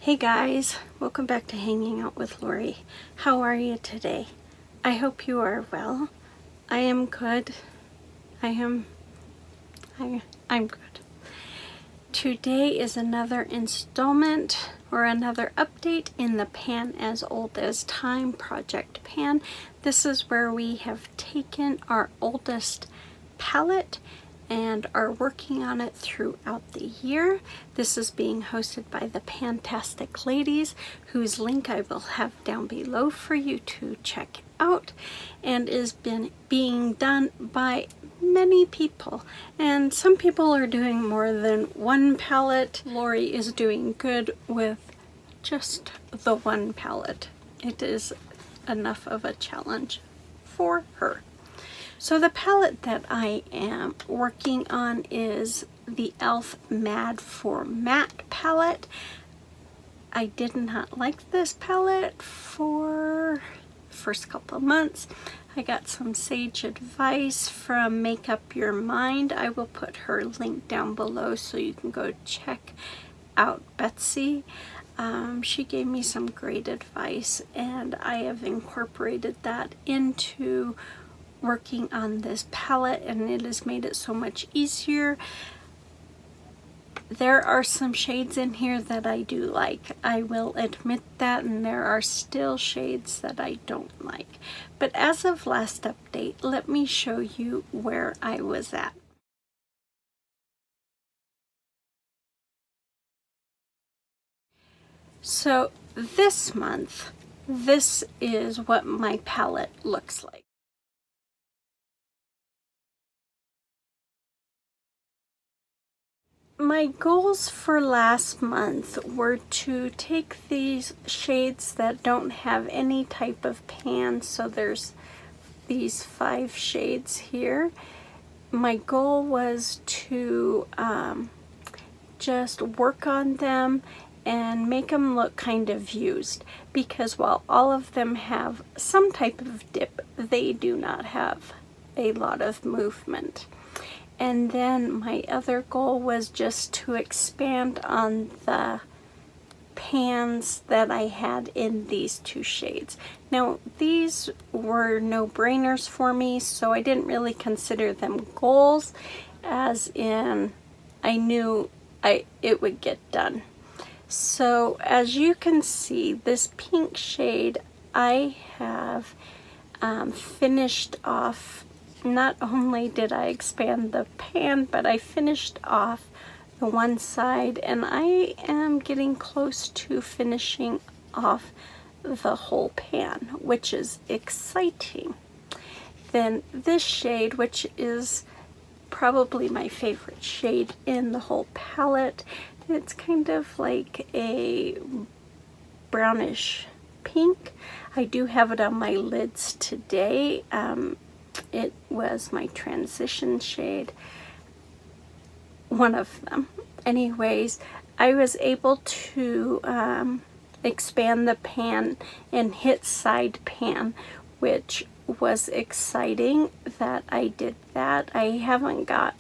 Hey guys, welcome back to Hanging Out with Lori. How are you today? I hope you are well. I am good. I'm good. Today is another installment or another update in the Pan as Old as Time project Pan. This is where we have taken our oldest palette and are working on it throughout the year. This is being hosted by the Pantastic Ladies, whose link I will have down below for you to check out, and is being done by many people. And some people are doing more than one palette. Lori is doing good with just the one palette. It is enough of a challenge for her. So the palette that I am working on is the e.l.f. Mad for Matte palette. I did not like this palette for the first couple of months. I got some sage advice from Make Up Your Mind. I will put her link down below so you can go check out Betsy. She gave me some great advice, and I have incorporated that into working on this palette, and it has made it so much easier. There are some shades in here that I do like, I will admit that, and there are still shades that I don't like. But as of last update, let me show you where I was at. So this month, this is what my palette looks like. My goals for last month were to take these shades that don't have any type of pan, so there's these 5 shades here. My goal was to just work on them and make them look kind of used, because while all of them have some type of dip, they do not have a lot of movement. And then my other goal was just to expand on the pans that I had in these 2 shades. Now, these were no-brainers for me, so I didn't really consider them goals, as in I knew it would get done. So as you can see, this pink shade I have finished off. Not only did I expand the pan, but I finished off the one side, and I am getting close to finishing off the whole pan, which is exciting. Then this shade, which is probably my favorite shade in the whole palette, it's kind of like a brownish pink. I do have it on my lids today. It was my transition shade, one of them. Anyways, I was able to expand the pan and hit side pan, which was exciting that I did that. I haven't got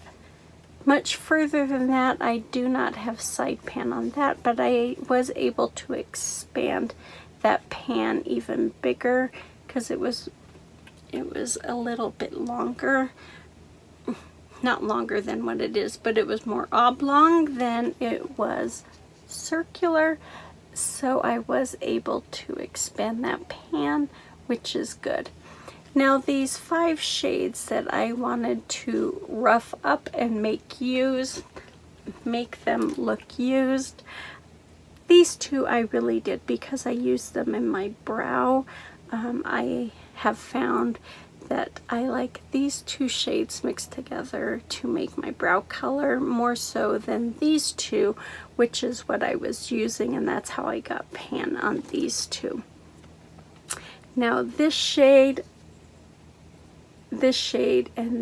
much further than that. I do not have side pan on that, but I was able to expand that pan even bigger because it was a little bit longer. Not longer than what it is, but it was more oblong than it was circular. So I was able to expand that pan, which is good. Now these 5 shades that I wanted to rough up and make them look used, these 2 I really did because I used them in my brow. I have found that I like these 2 shades mixed together to make my brow color more so than these 2, which is what I was using, and that's how I got pan on these 2. Now this shade, and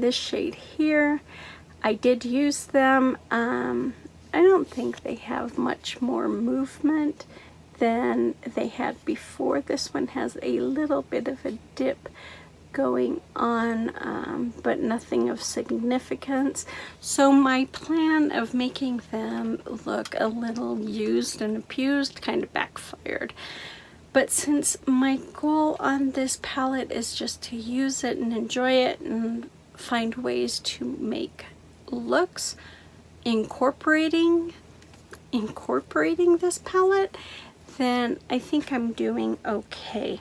this shade here, I did use them. I don't think they have much more movement than they had before. This one has a little bit of a dip going on, but nothing of significance. So my plan of making them look a little used and abused kind of backfired. But since my goal on this palette is just to use it and enjoy it and find ways to make looks incorporating this palette, then I think I'm doing okay.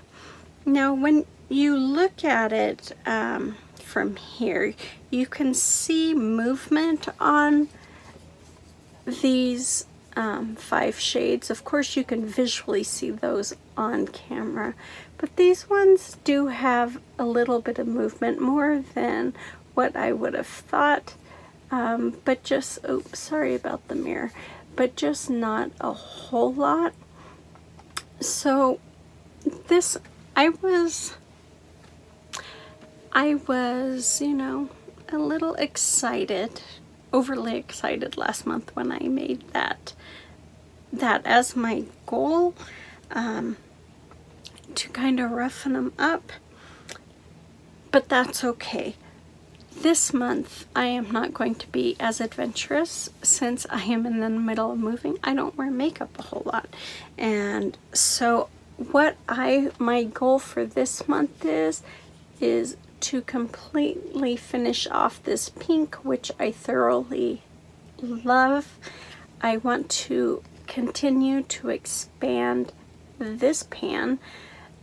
Now when you look at it from here, you can see movement on these 5 shades. Of course you can visually see those on camera, but these ones do have a little bit of movement, more than what I would have thought, but just, oops, sorry about the mirror, but just not a whole lot. So this, I was, you know, a little excited, overly excited last month when I made that as my goal, to kind of roughen them up, but that's okay. This month I am not going to be as adventurous since I am in the middle of moving. I don't wear makeup a whole lot, and so what my goal for this month is to completely finish off this pink, which I thoroughly love. I want to continue to expand this pan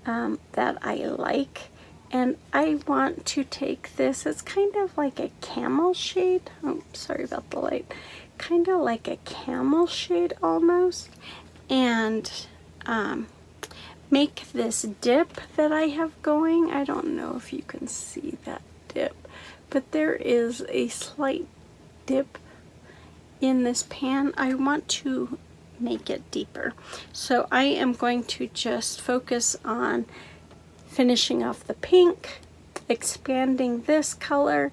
that I like, and I want to take this, it's kind of like a camel shade, oh sorry about the light, kind of like a camel shade almost, and make this dip that I have going. I don't know if you can see that dip, but there is a slight dip in this pan. I want to make it deeper, so I am going to just focus on finishing off the pink, expanding this color,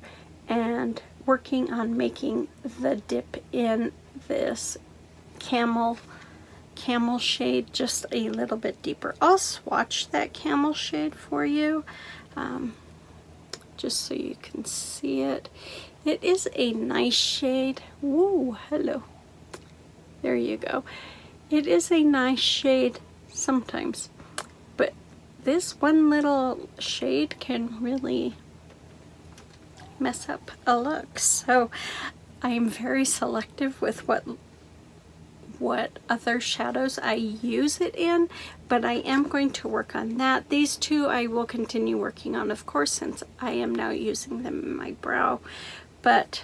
and working on making the dip in this camel shade just a little bit deeper. I'll swatch that camel shade for you, just so you can see it. It is a nice shade. Woo, hello. There you go. It is a nice shade sometimes, but this one little shade can really mess up a look. So I am very selective with what other shadows I use it in, but I am going to work on that. These two I will continue working on, of course, since I am now using them in my brow, but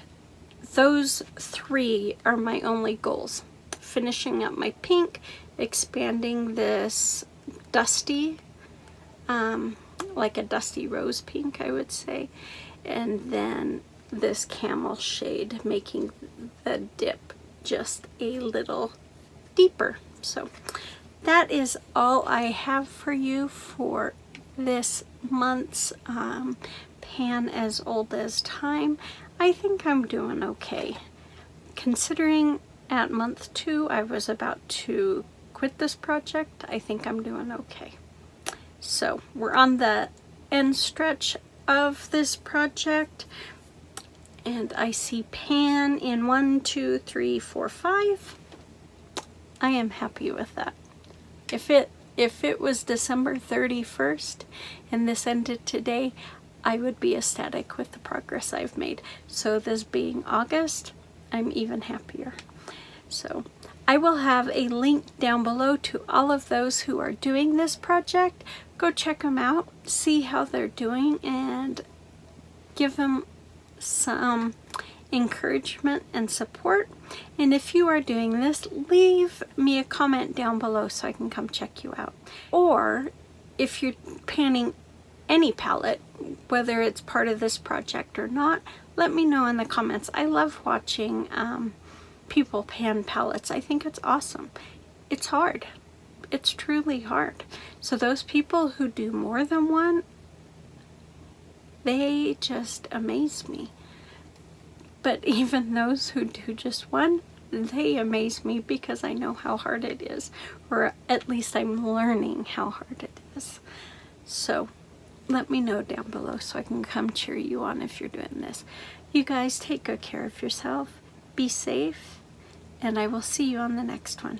those 3 are my only goals. Finishing up my pink, expanding this dusty, like a dusty rose pink, I would say, and then this camel shade, making the dip just a little deeper. So that is all I have for you for this month's pan as old as time. I think I'm doing okay, considering at month 2 I was about to quit this project. I think I'm doing okay. So we're on the end stretch of this project, and I see pan in 1, 2, 3, 4, 5. I am happy with that. If it was December 31st and this ended today, I would be ecstatic with the progress I've made. So this being August, I'm even happier. So I will have a link down below to all of those who are doing this project. Go check them out, see how they're doing, and give them some encouragement and support. And if you are doing this, leave me a comment down below so I can come check you out. Or if you're panning any palette, whether it's part of this project or not, let me know in the comments. I love watching people pan palettes. I think it's awesome. It's hard. It's truly hard. So those people who do more than one, they just amaze me. But even those who do just one, they amaze me because I know how hard it is, or at least I'm learning how hard it is. So let me know down below so I can come cheer you on if you're doing this. You guys take good care of yourself, be safe, and I will see you on the next one.